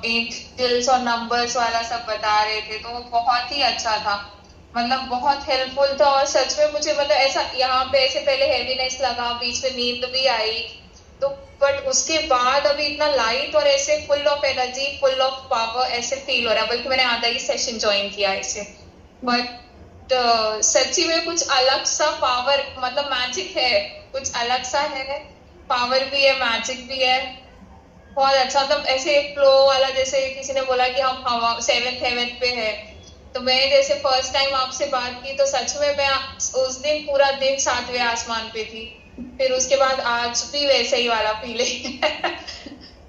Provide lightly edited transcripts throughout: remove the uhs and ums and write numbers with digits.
Angels और numbers वाला सब बता रहे थे, तो वो बहुत ही अच्छा था, मतलब बहुत हेल्पफुल था। और सच में मुझे मतलब ऐसा यहाँ पे ऐसे पहले हेवीनेस लगा, बीच में नींद भी आई, तो बट उसके बाद अभी इतना लाइट और ऐसे full of energy, full of power ऐसे फील हो रहा है, बल्कि मैंने आधा ही सेशन ज्वाइन किया ऐसे। बट सच्ची में कुछ अलग सा पावर, मतलब मैजिक है, कुछ अलग सा है, पावर भी है, मैजिक भी है, बहुत अच्छा। मतलब ऐसे फ्लो वाला, जैसे किसी ने बोला कि हम हवा 7th हेवन पे है, तो मैं जैसे फर्स्ट टाइम आपसे बात की तो सच में मैं उस दिन पूरा दिन 7वें आसमान पे थी, फिर उसके बाद आज भी वैसे ही वाला फीलिंग है।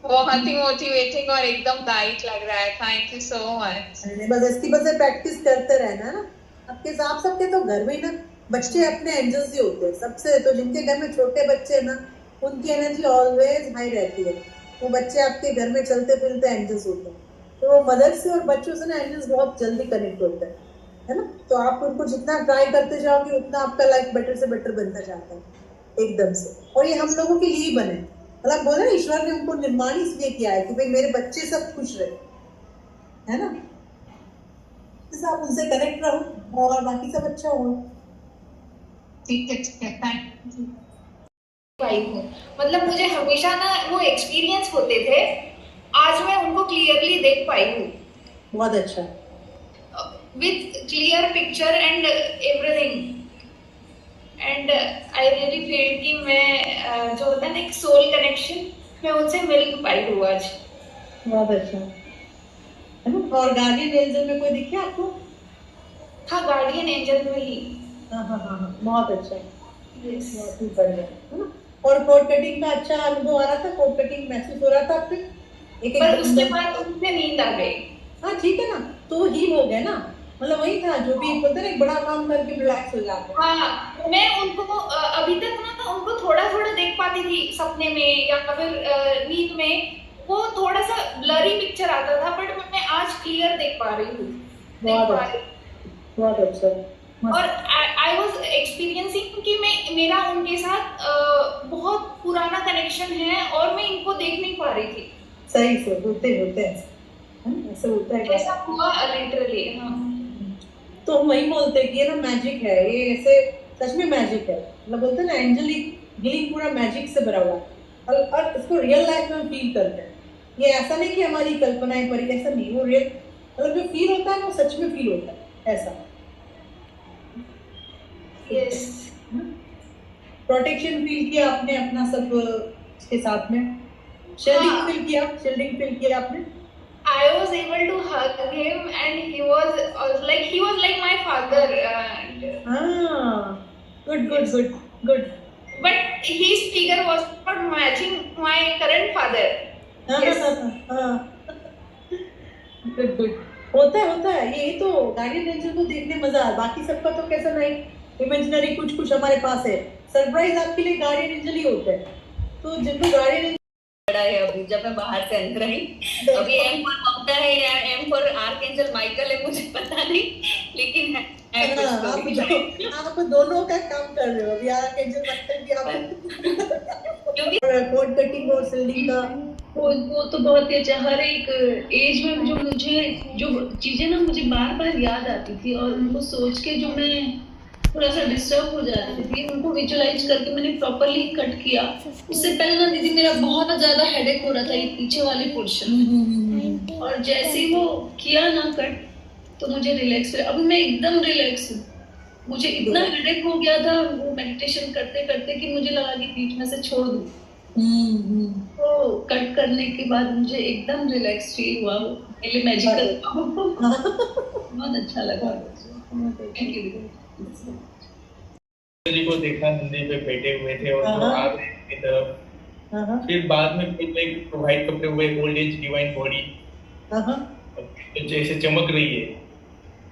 बहुत ही मोटिवेटिंग और एकदम लाइट लग रहा है। Thank you so much. बस इसकी बस प्रैक्टिस करते रहना ना। आपके आप सबके तो घर में ना बच्चे अपने एंजल्स ही होते हैं सबसे, तो जिनके घर में छोटे बच्चे ना उनकी एनर्जी ऑलवेज हाई रहती है। वो बच्चे आपके घर में चलते फिरते एंजल्स होते हैं, तो मदर से और बच्चों से ना एंजल्स बहुत जल्दी कनेक्ट होते हैं, है ना। तो आप उनको जितना ट्राई करते जाओगे उतना आपका लाइफ बेटर से बेटर बनता जाता है एकदम से। और ये हम लोगों के लिए ही बने, मतलब बोले ईश्वर ने उनको निर्माण इसलिए किया है कि भाई मेरे बच्चे सब खुश रहे, है ना। आप उनसे कनेक्ट रहो और बाकी सब अच्छा हो। ठीक है, थैंक यू। पाई हूँ, मतलब मुझे हमेशा ना वो एक्सपीरियंस होते थे, आज मैं उनको क्लियरली देख पाई हूँ, बहुत अच्छा, with clear picture and everything. And I really feel कि मैं जो होता है ना एक सोल कनेक्शन, मैं उनसे मिल पाई हूँ आज। बहुत अच्छा है ना। और गार्डियन एंजल में कोई दिखे आपको? हाँ, गार्डियन एंजल में ही। हाँ, बहुत अच्छा, यस, बहुत ही बढ़िया, है ना। और कोड कटिंग का अच्छा अनुभव आ रहा था, कोड कटिंग महसूस हो रहा था आपके? एक पर उसके बाद उनसे नींद आ गई। हाँ ठीक है ना, तो ही हो गया ना, मतलब वही था जो भी बोलते ना एक बड़ा काम करके रिलैक्स हो जाते हैं। हाँ, मैं उनको अभी तक ना उनको थोड़ा थोड़ा देख पाती थी सपने में या फिर नींद में, वो थोड़ा सा ब्लरी पिक्चर आता था, बट मैं आज क्लियर देख पा रही हूँ। बहुत अच्छा। और आई वाज एक्सपीरियंसिंग कि मेरा उनके साथ बहुत पुराना कनेक्शन है और मैं इनको देख नहीं पा रही थी। सही से होते हैं ऐसा होता है, ऐसा हुआ लिटरली। हाँ, तो हम वही बोलते हैं कि ये ना मैजिक है, ये ऐसे सच में मैजिक है, मतलब बोलते हैं ना एंजेलिक हीलिंग पूरा मैजिक से भरा हुआ है, और इसको रियल लाइफ में फील करते हैं। ये ऐसा नहीं कि हमारी कल्पना है, पर ऐसा नहीं, वो रियल, मतलब जो फील होता है वो सच में फील होता है ऐसा। यस, प्रोटेक्शन फील किया आपने अपना सब इसके साथ में, शील्डिंग फील किया आपने? I was able to hug him and he was like my father. Good. But his figure was not matching my current father. Yes. Good. होता है, यही तो गार्डियन एंजल को देखने मजा है, बाकी सबका तो कैसा नहीं, इमेजिनरी कुछ हमारे पास है, सरप्राइज आपके लिए गार्डियन एंजल ही होता है। तो जिनको गार्डियन बड़ा है, अभी जब मैं बाहर से अंदर आई, अभी एम फॉर ममता है या एम फॉर आर्कएंजल माइकल है मुझे पता नहीं, लेकिन है आप दोनों का काम कर रहे हो अभी, आर्कएंजल माइकल भी आप क्योंकि कोड कटिंग और शील्डिंग का वो तो बहुत ही अच्छा। हर एक एज में जो चीजें ना मुझे बार बार याद आती थी और उनको सोच के जो मैं थोड़ा सा डिस्टर्ब हो जाती थी, उनको विजुअलाइज करके मैंने प्रॉपरली कट किया। उससे पहले ना दीदी मेरा बहुत ज्यादा हेडेक हो रहा था ये पीछे वाले पोर्शन, और जैसे ही वो किया ना कट तो मुझे रिलैक्स हुआ। अभी मैं एकदम रिलैक्स हूँ। मुझे इतना हेडेक हो गया था वो मेडिटेशन करते करते कि मुझे लगा कि बीच में से छोड़ दूँ। तो कट करने के बाद मुझे एकदम रिलैक्स फील हुआ, मेरे मैजिकल बहुत अच्छा लगा। थैंक यू जी को देखा नंदी पे बैठे हुए थे और वो आ रहे की तरफ, फिर बाद में एक प्रोवाइड करते हुए ओल्ड एज डिवाइन बॉडी जैसे चमक रही है,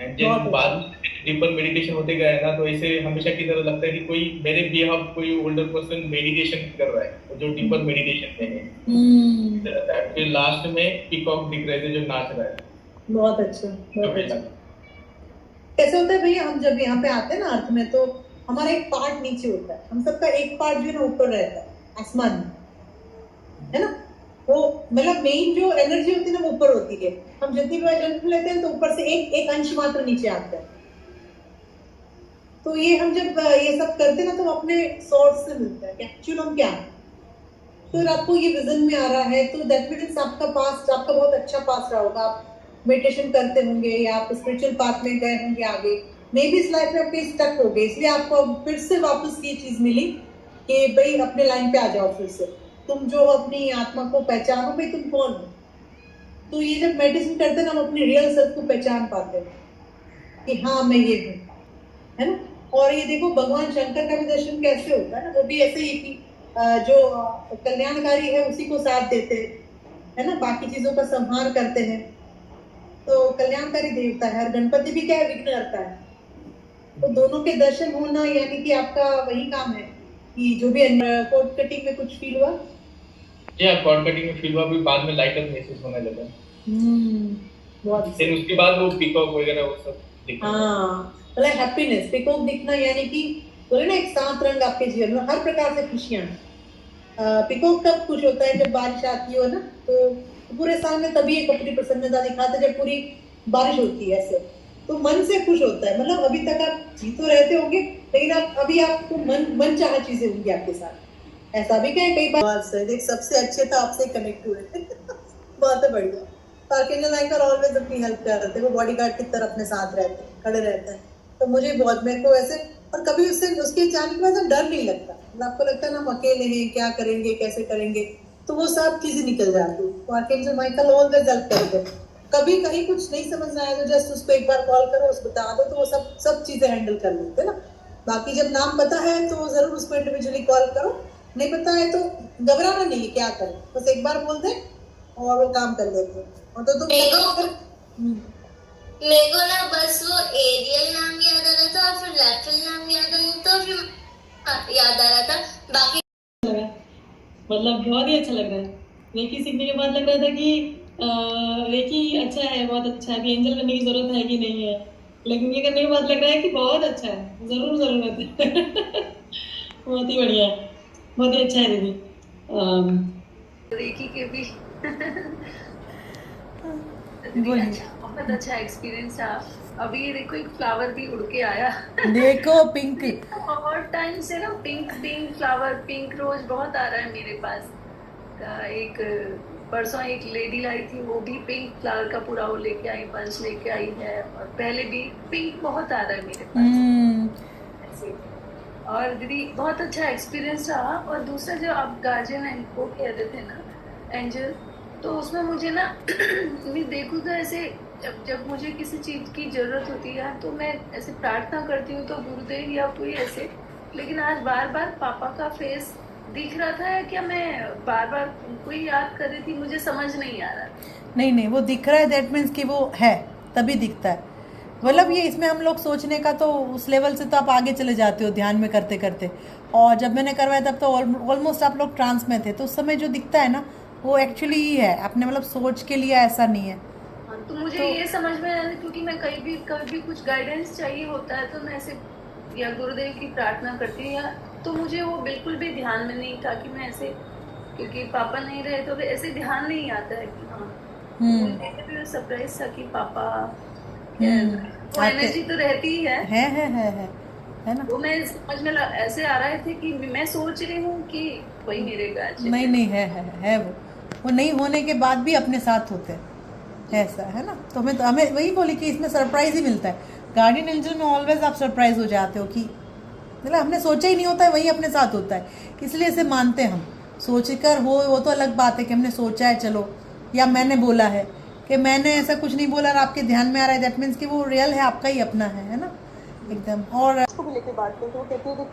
एंड जब बाद में डीपर मेडिटेशन होते गया ना, तो ऐसे हमेशा की तरह लगता है कि कोई मेरे बिहाफ कोई ओल्डर पर्सन मेडिटेशन कर रहा है जो डीपर मेडिटेशन में है। फिर लास्ट में पीकॉक दिख रहे थे जो नाच रहा है। बहुत अच्छा। कैसे होता है भैया, हम जब यहाँ पे आते हैं ना अर्थ में, तो हमारा एक पार्ट नीचे होता है, हम सबका एक पार्ट जो है ना ऊपर रहता है आसमान में, है ना। वो मतलब मेन जो एनर्जी होती है ना वो ऊपर होती है, हम जितनी बार जन्म लेते हैं तो ऊपर से एक अंश मात्र नीचे आता है। तो ये हम जब ये सब करते हैं ना तो अपने सोर्स से मिलता है कि एक्चुअल हम क्या है। तो आपको ये विजन में आ रहा है तो दैट मीन्स आपका पास्ट, आपका बहुत अच्छा पास्ट रहा होगा, आप मेडिटेशन करते होंगे या आप स्पिरिचुअल पाथ में गए होंगे आगे, मे बी इस लाइफ में आपके स्टक हो गए, इसलिए आपको फिर से वापस ये चीज मिली कि भाई अपने लाइन पे आ जाओ फिर से, तुम जो अपनी आत्मा को पहचानो भाई तुम कौन हो। तो ये जब मेडिटेशन करते हैं ना हम अपनी रियल सेल्फ को पहचान पाते हैं कि हाँ मैं ये हूँ, है ना। और ये देखो भगवान शंकर का भी दर्शन कैसे होता है ना, वो भी ऐसे ही कि जो कल्याणकारी है उसी को साथ देते हैं, है ना, बाकी चीजों का संहार करते हैं। तो कल्याणकारी देवता है, और गणपति भी क्या है, विघ्नहर्ता है। तो दोनों के दर्शन होना यानी कि आपका वही काम है कि जो भी कोर्ट कटिंग में कुछ फील हुआ, या कोर्ट कटिंग में फील हुआ, भी बाद में लाइटर महसूस होने लगा। बहुत फिर उसके बाद वो पीकॉक वगैरह वो सब दिखना, हाँ मतलब हैप्पीनेस, पीकॉक दिखना यानी कि बोले ना एक सात रंग आपके जीवन में, हर प्रकार से खुशियां। पीकॉक कब खुश होता है, जब बारिश आती हो ना, तो पूरे साल में तभी एक अपनी प्रसन्नता दिखाता है जब पूरी बारिश होती है ऐसे, तो मन से खुश होता है। मतलब अभी तक आप जी तो रहते होंगे लेकिन आप अभी आपको मन चाहा चीजें होंगी आपके साथ, ऐसा भी कई बार देख सबसे अच्छे तो आपसे कनेक्ट हुए बहुत बढ़िया। आर्कएंजल माइकल ऑलवेज अपनी हेल्प कर रहे थे, वो बॉडीगार्ड की तरह अपने साथ रहते हैं, खड़े रहते हैं। तो मुझे बहुत, मेरे को ऐसे, और कभी उससे उसके जाने के बाद डर नहीं लगता, आपको लगता है ना हम अकेले हैं, क्या करेंगे कैसे करेंगे, तो वो सब चीजें निकल जाती। तो आर्कएंजल माइकल ऑलवेज हेल्प करते हैं। कभी कहीं कुछ नहीं समझ में आया तो जस्ट उसको एक बार कॉल करो, उसको बता दो, तो वो सब चीजें हैंडल कर लेते ना। बाकी जब नाम पता है तो जरूर उसको इंडिविजुअली कॉल करो, नहीं पता है तो घबराना नहीं है, क्या करें, बस एक बार बोल दे और वो काम कर लेते हैं। और तो मेरे को ना बस वो एरियल नाम याद आ रहा था और फिर रैफल नाम याद आ रहा था और फिर याद आ रहा था, बाकी मतलब बहुत ही अच्छा लग रहा है। रेकी सीखने के बाद लग रहा था कि रेकी अच्छा है, बहुत अच्छा है, अभी एंजल करने की जरूरत है कि नहीं है, लेकिन ये करने के बाद लग रहा है कि बहुत अच्छा है, जरूर जरूरत है बहुत ही बढ़िया है, बहुत ही अच्छा है दीदी। रेकी के भी बहुत अच्छा एक्सपीरियंस था। अभी ये देखो एक फ्लावर भी उड़ के आया देखो पिंक और टाइम से ना पिंक फ्लावर, पिंक रोज बहुत आ रहा है मेरे पास। एक परसों एक लेडी लाई थी, वो भी पिंक फ्लावर का पूरा वो लेके आई, बंच लेके आई है, और पहले भी पिंक बहुत आ रहा है मेरे पास ऐसे। और दीदी बहुत अच्छा एक्सपीरियंस रहा। और दूसरा जो आप गार्जियन को कह रहे थे ना एंजल, तो उसमें मुझे ना मैं देखूँ तो ऐसे जब मुझे किसी चीज़ की ज़रूरत होती है तो मैं ऐसे प्रार्थना करती हूँ तो गुरुदेव या कोई ऐसे, लेकिन आज बार बार पापा का फेस दिख रहा था, क्या मैं बार बार उनको ही याद कर रही थी, मुझे समझ नहीं आ रहा। नहीं वो दिख रहा है, दैट मीन्स कि वो है, तभी दिखता है। मतलब ये इसमें हम लोग सोचने का तो उस लेवल से तो आप आगे चले जाते हो ध्यान में करते करते, और जब मैंने करवाया तब तो ऑलमोस्ट आप लोग ट्रांस में थे, तो उस समय जो दिखता है ना वो एक्चुअली ही है, आपने मतलब सोच के लिए ऐसा नहीं है। तो मुझे ये समझ में आया, क्योंकि मैं कभी भी कुछ गाइडेंस चाहिए होता है तो मैं ऐसे या गुरुदेव की प्रार्थना करती हूँ, या तो मुझे वो बिल्कुल भी ध्यान में नहीं था कि मैं ऐसे, क्योंकि पापा नहीं रहे तो ऐसे ध्यान नहीं आता है कि हाँ, मुझे भी सरप्राइज था कि पापा, वो एनर्जी तो रहती ही है ना, वो मैं समझ में ऐसे आ रहे थे कि मैं सोच रही हूँ कि वही मेरे गार्जियन नहीं है वो नहीं होने के बाद भी अपने साथ होते हैं, ऐसा है ना। तो हमें वही बोली कि इसमें सरप्राइज ही मिलता है। गार्डियन एंजल में ऑलवेज आप सरप्राइज हो जाते हो कि मतलब हमने सोचा ही नहीं होता है, वही अपने साथ होता है, इसलिए इसे मानते हैं हम। सोचकर हो वो तो अलग बात है कि हमने सोचा है चलो, या मैंने बोला है, कि मैंने ऐसा कुछ नहीं बोला और आपके ध्यान में आ रहा है, दैट मीन्स कि वो रियल है, आपका ही अपना है ना एकदम। और उसको भी लेके बात करते, वो कहती है कि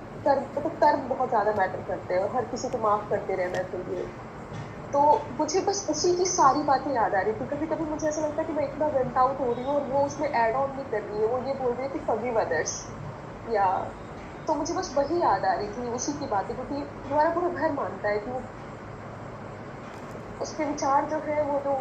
कर्म बहुत ज़्यादा मैटर करते हैं और हर किसी को माफ़ करते रहना चाहिए। तो मुझे बस उसी की सारी बातें याद आ रही थी। कभी कभी मुझे ऐसा लगता है कि मैं इतना वेंट आउट हो रही हूँ और वो उसमें ऐड ऑन नहीं कर रही है, वो ये बोल रही है कि फॉरगिव अदर्स, या तो मुझे बस वही याद आ रही थी, उसी की बातें, क्योंकि हमारा पूरा घर मानता है कि वो उसके विचार जो है वो जो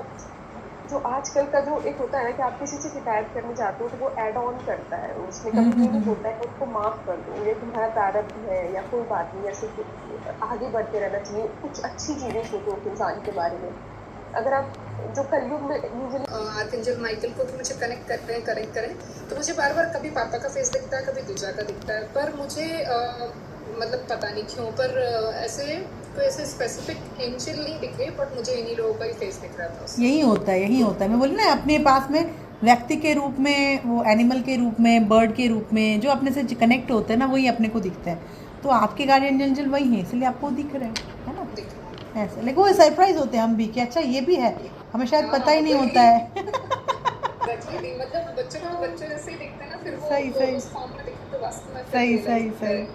जो आजकल का जो एक होता है ना कि आप किसी से शिकायत करने जाते हो तो वो ऐड ऑन करता है, उसमें कभी ये नहीं होता है कि उसको माफ कर दो, ये तुम्हारा प्रारब्ध है या कोई बात नहीं, ऐसे आगे बढ़ते रहना चाहिए, कुछ अच्छी चीजें सोचो उस इंसान के बारे में। अगर आप जो कलयुग में यूजुअली आर्कएंजल माइकल को भी मुझे कनेक्ट करें तो मुझे बार बार कभी पापा का फेस दिखता है, कभी दूजा का दिखता है, पर मुझे मतलब पता नहीं क्यों, पर ऐसे कोई ऐसे स्पेसिफिक एंजल नहीं दिख रहे, बट मुझे इन्हीं लोगों का ही फेस दिख रहा था उसमें। यही होता है मैं बोली ना, अपने पास में व्यक्ति के रूप में, वो एनिमल के रूप में, बर्ड के रूप में जो अपने से कनेक्ट होते हैं ना, वही अपने को दिखता है। तो आपके गार्डियन एंजल वही है, इसलिए आपको दिख रहे हैं, है ना, ऐसे। लेकिन वो सरप्राइज होते हैं हम भी कि अच्छा ये भी है, हमें शायद पता ही नहीं होता है। मतलब बच्चों को बच्चे जैसे ही दिखते हैं ना, फिर वो सही उस फॉर्म में दिखते तो वास्तव में सही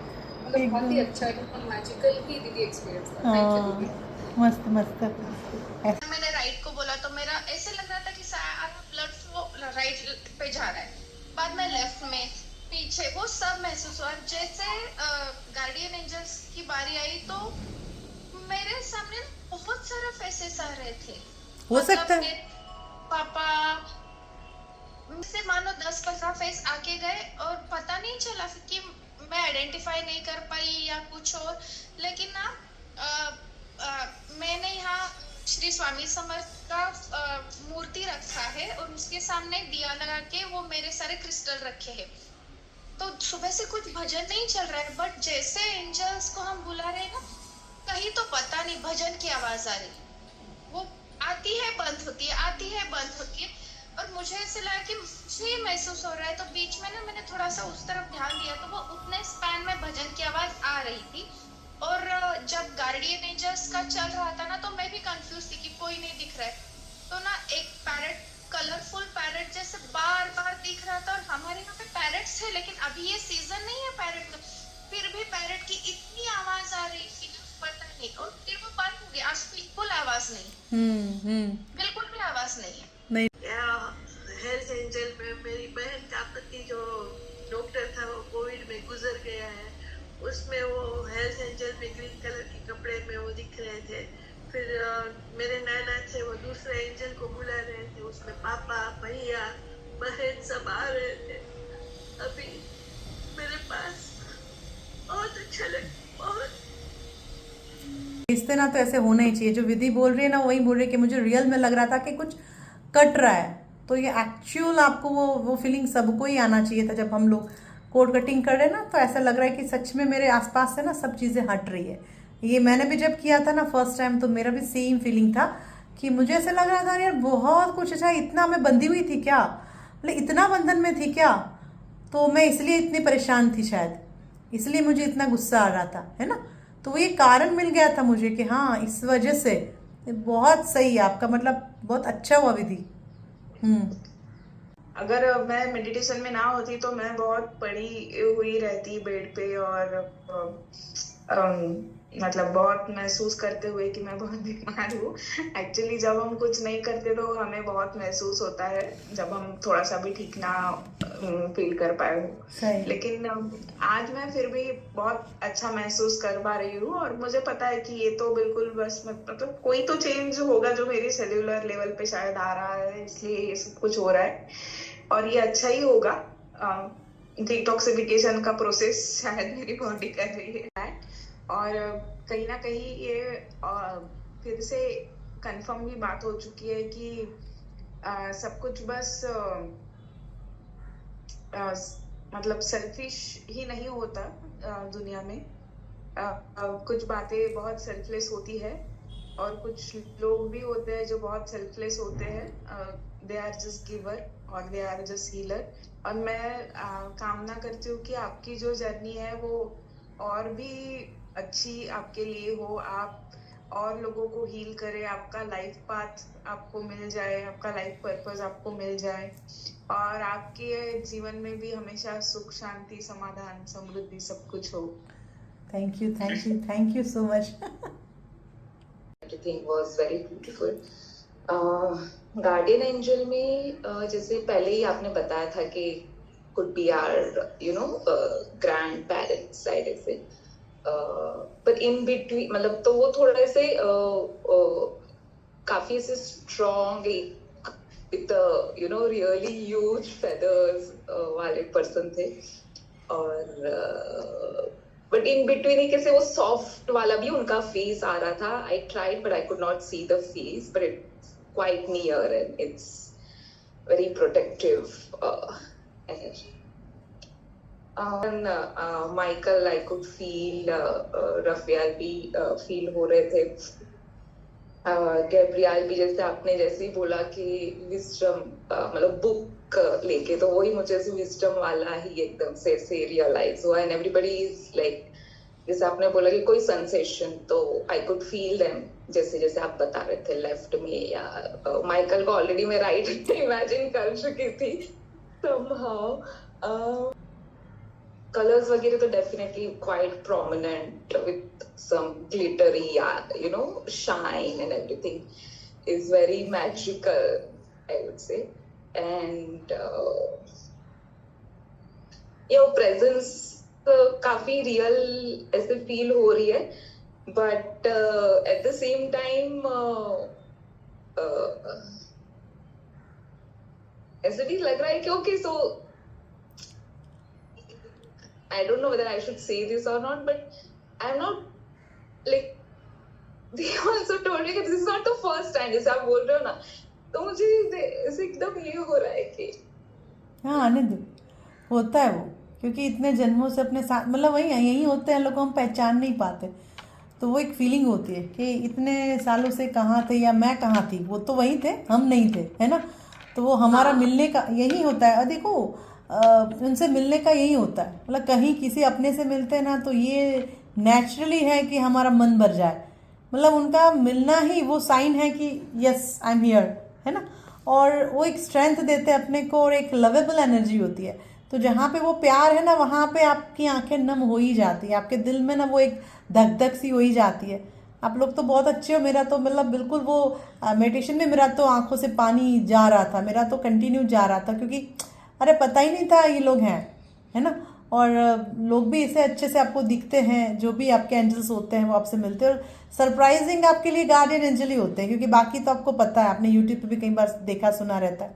मतलब बहुत ही अच्छा है, बहुत मैजिकल ही दीदी एक्सपीरियंस था। थैंक यू दीदी, मस्त। मैंने राइट को बोला तो मेरा ऐसे लग रहा था कि ब्लड फ्लो राइट पे जा रहा है, बाद में लेफ्ट में, पीछे, वो सब महसूस हुआ। जैसे गार्डियन एंजल्स की बारी आई तो मेरे सामने बहुत सारे फेसेस आ रहे थे। हो सकता है पापा से मानो 10-15 फेस आके गए और पता नहीं चला कि मैं आइडेंटिफाई नहीं कर पाई या कुछ और। लेकिन ना मैंने यहाँ श्री स्वामी समर्थ का मूर्ति रखा है और उसके सामने दिया लगा के वो मेरे सारे क्रिस्टल रखे हैं। तो सुबह से कुछ भजन नहीं चल रहा है, बट जैसे एंजल्स को हम बुला रहे हैं ना, कहीं तो पता नहीं भजन की आवाज आ रही, वो आती है बंद होती है, आती है बंद होती है, और मुझे ऐसे लगा कि मुझे महसूस हो रहा है। तो बीच में ना मैंने थोड़ा सा उस तरफ ध्यान दिया तो वो उतने स्पैन में भजन की आवाज आ रही थी। और जब गार्डियन एंजल्स का चल रहा था ना, तो मैं भी कंफ्यूज थी कि कोई नहीं दिख रहा है। तो ना एक पैरट, कलरफुल पैरट जैसे बार बार दिख रहा था, और हमारे यहाँ पे पैरट्स है लेकिन अभी ये सीजन नहीं है पैरट का, फिर भी पैरट की इतनी आवाज आ रही थी पता नहीं, और फिर वो बंद हो गया, आज बिल्कुल आवाज नहीं, बिल्कुल भी आवाज नहीं है। हेल्थ एंजल में मेरी बहन का पति जो डॉक्टर था वो कोविड में गुजर गया है, उसमें वो हेल्थ एंजल में ग्रीन कलर के कपड़े में वो दिख रहे थे। फिर मेरे नैना थे, वो दूसरे एंजल को बुला रहे थे, उसमें पापा, भैया, बहन सब आ रहे थे। अभी मेरे पास बहुत अच्छा लगा, बहुत। इस तरह तो ऐसे होना ही चाहिए। जो विधि बोल रही है ना, वही बोल रही है कि मुझे रियल में लग रहा था कि कुछ कट रहा है, तो ये एक्चुअल आपको वो फीलिंग सबको ही आना चाहिए था। जब हम लोग कोड कटिंग कर रहे हैं ना, तो ऐसा लग रहा है कि सच में मेरे आसपास से ना सब चीज़ें हट रही है। ये मैंने भी जब किया था ना फर्स्ट टाइम, तो मेरा भी सेम फीलिंग था कि मुझे ऐसा लग रहा था यार बहुत कुछ अच्छा, इतना मैं बंधी हुई थी क्या, मतलब इतना बंधन में थी क्या, तो मैं इसलिए इतनी परेशान थी शायद, इसलिए मुझे इतना गुस्सा आ रहा था, है ना। तो ये कारण मिल गया था मुझे कि हाँ इस वजह से। बहुत सही है आपका, मतलब बहुत अच्छा हुआ विधि। अगर मैं मेडिटेशन में ना होती तो मैं बहुत पड़ी हुई रहती बेड पे, और मतलब बहुत महसूस करते हुए कि मैं बहुत बीमार हूँ। एक्चुअली जब हम कुछ नहीं करते तो हमें बहुत महसूस होता है, जब हम थोड़ा सा भी ठीक ना फील कर पाए हो। लेकिन आज मैं फिर भी बहुत अच्छा महसूस कर पा रही हूँ, और मुझे पता है कि ये तो बिल्कुल बस मतलब कोई तो चेंज होगा जो मेरी सेल्यूलर लेवल पे शायद आ रहा है, इसलिए ये सब कुछ हो रहा है, और ये अच्छा ही होगा। डिटॉक्सिफिकेशन का प्रोसेस शायद मेरी बॉडी कर रही है, और कहीं ना कहीं ये फिर से कंफर्म भी बात हो चुकी है कि सब कुछ बस मतलब सेल्फिश ही नहीं होता दुनिया में। कुछ बातें बहुत सेल्फलेस होती है, और कुछ लोग भी होते हैं जो बहुत सेल्फलेस होते हैं। दे आर जस्ट गिवर और दे आर जस्ट हीलर। और मैं कामना करती हूँ कि आपकी जो जर्नी है वो और भी अच्छी आपके लिए हो, आप और लोगों को हील करें, आपका लाइफ पाथ आपको मिल जाए, आपका लाइफ पर्पस आपको मिल जाए, और आपके जीवन में भी हमेशा सुख, शांति, समाधान, समृद्धि सब कुछ हो। Thank you so much. Everything was very beautiful. Guardian angel में जैसे पहले ही आपने बताया था कि could be our grandparents side of it. But in between मतलब तो वो थोड़ा से काफी ऐसे strong with you know really huge feathers वाले पर्सन थे, और बट इन बिटवीन एक ऐसे वो सॉफ्ट वाला भी उनका फेस आ रहा था. I tried but I could not see the face, but it's quite near and it's very protective air. Michael I could feel, रफियाल भी फील हो रहे थे, गैब्रियल भी, जैसे आपने जैसे ही बोला कि विजडम मतलब बुक लेके, तो वही मुझे विजडम वाला ही एकदम से रियलाइज हुआ. एंड एवरीबडी इज लाइक, जैसे आपने बोला कि कोई सेंसेशन, तो आई कुड फील देम जैसे जैसे आप बता रहे थे लेफ्ट में, या माइकल को ऑलरेडी मैं राइट इमेजिन कर चुकी थी somehow. Colors वगैरह तो definitely quite prominent with some glittery, you know, shine and everything is very magical, I would say. And your presence काफी real ऐसे feel हो रही है, but at the same time ऐसे भी लग रहा है कि okay, so I don't know whether I should say this or not, but I'm not like, they also told me that this is not the first time, जैसे आप बोल रहे हो ना, तो मुझे ऐसे एकदम ये हो रहा है कि हाँ आने दो, होता है वो, क्योंकि इतने जन्मों से अपने साथ, मतलब वही यही होते हैं लोग, हम पहचान नहीं पाते, तो वो एक फीलिंग होती है कि इतने सालों से कहाँ थे, या मैं कहाँ थी, वो तो वही थे, हम नहीं थे, है ना. तो वो हमारा मिलने का यही होता है. और देखो उनसे मिलने का यही होता है, मतलब कहीं किसी अपने से मिलते हैं ना, तो ये नेचुरली है कि हमारा मन भर जाए. मतलब उनका मिलना ही वो साइन है कि यस आई एम हियर, है ना. और वो एक स्ट्रेंथ देते हैं अपने को, और एक लवेबल एनर्जी होती है. तो जहाँ पे वो प्यार है ना, वहाँ पे आपकी आंखें नम हो ही जाती है, आपके दिल में ना वो एक धक धक सी हो ही जाती है. आप लोग तो बहुत अच्छे हो. मेरा तो मतलब बिल्कुल वो मेडिटेशन में मेरा तो आंखों से पानी जा रहा था, मेरा तो कंटिन्यू जा रहा था, क्योंकि अरे पता ही नहीं था ये लोग हैं, है ना. और लोग भी इसे अच्छे से आपको दिखते हैं, जो भी आपके एंजल्स होते हैं वो आपसे मिलते हैं, और सरप्राइजिंग आपके लिए गार्डियन एंजल ही होते हैं, क्योंकि बाकी तो आपको पता है, आपने यूट्यूब पे भी कई बार देखा सुना रहता है.